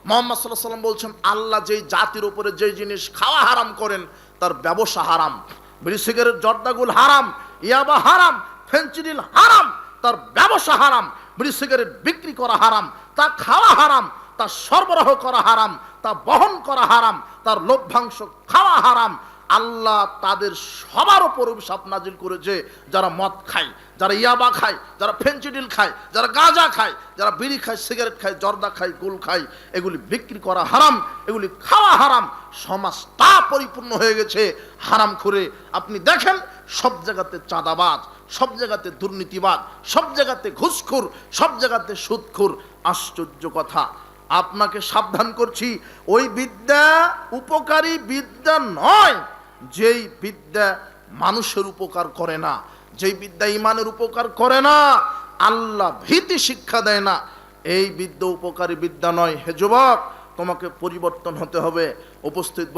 মুহাম্মদ সাল্লাল্লাহু আলাইহি ওয়াসাল্লাম বলছেন, আল্লাহ যেই জাতির উপরে যেই জিনিস খাওয়া হারাম করেন তার ব্যবসা হারাম। বিড়ি সিগারেট জর্দাগুল হারাম, ইয়াবা হারাম, ফেনচিডিল হারাম, তার ব্যবসা হারাম। বিড়ি সিগারেট বিক্রি করা হারাম, তা খাওয়া হারাম, তা সরবরাহ করা হারাম, তা বহন করা হারাম, তার লভ্যাংশ খাওয়া হারাম। আল্লাহ তাদের সবার উপর অভিশাপ নাজিল করেছে, যারা মদ খায়, যারা ইয়াবা খায়, যারা ফেনচিডিল খায়, যারা গাঁজা খায়, যারা বিড়ি খায়, সিগারেট খায়, জর্দা খায়, গুল খায়, এগুলি বিক্রি করা হারাম, এগুলি খাওয়া হারাম। সমাজটা পরিপূর্ণ হয়ে গেছে হারাম করে। আপনি দেখেন সব জায়গাতে চাঁদাবাজ, সব জায়গাতে দুর্নীতিবাজ, সব জায়গাতে ঘুষখোর, সব জায়গাতে সুদখোর। আশ্চর্য কথা, আপনাকে সাবধান করছি, ওই বিদ্যা উপকারী বিদ্যা নয় যেই বিদ্যা মানুষের উপকার করে না, যেই বিদ্যা ইমানের উপকার করে না, আল্লাহ ভীতি শিক্ষা দেয় না, এই বিদ্যা উপকারী বিদ্যা নয়। হে যুবক, তোমাকে পরিবর্তন হতে হবে। উপস্থিত